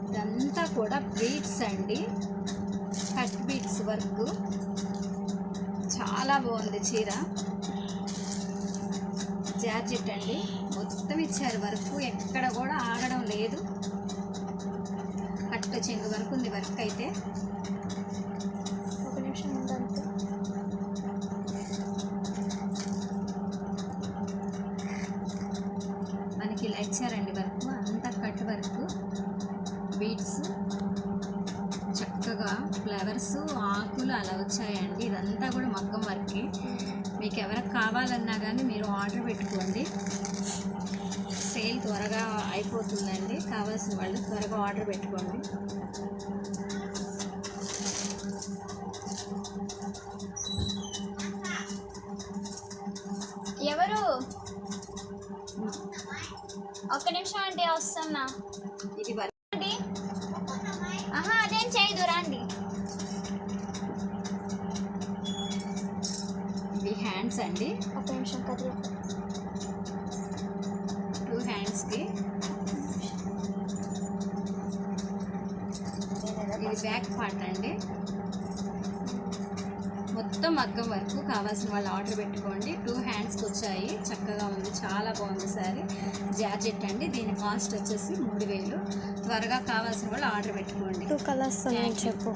ఇదంతా కూడా బీట్స్ అండి, కట్ బీట్స్ వర్క్. చాలా బాగుంది చీర. జార్జెట్ అండి, మొత్తం ఇచ్చారు వర్క్, ఎక్కడ కూడా ఆగడం లేదు. కట్ట చెంగు వరకు ఉంది వర్క్ అయితే. ఒక నిమిషం ఉందంతా. మనకి ఇలా ఇచ్చారండి వర్క్, అంతా కట్ వర్క్, బీట్స్, చక్కగా ఫ్లవర్స్, ఆకులు అలా వచ్చాయండి. ఇదంతా కూడా మగ్గం వర్కే. మీకు ఎవరికి కావాలన్నా కానీ మీరు ఆర్డర్ పెట్టుకోండి, సేల్ త్వరగా అయిపోతుందండి. కావాల్సిన వాళ్ళు త్వరగా ఆర్డర్ పెట్టుకోండి. ఎవరు? ఒక్క నిమిషం అండి, వస్తున్నా. ఇది వర్క్ అండి, అదేం చేయదు రండి. ఇవి హ్యాండ్స్ అండి, ఒక నిమిషం కదిలి. 2 హ్యాండ్స్కి. ఇది బ్యాక్ పార్ట్ అండి, మొత్తం మగ్గం వర్క్. కావాల్సిన వాళ్ళు ఆర్డర్ పెట్టుకోండి. 2 హ్యాండ్స్కి వచ్చాయి, చక్కగా ఉంది, చాలా బాగుంది సారీ. జార్జెట్ అండి, దీని కాస్ట్ వచ్చేసి 3000. త్వరగా కావాల్సిన వాళ్ళు ఆర్డర్ పెట్టుకోండి. 2 కలర్స్ చెప్పు.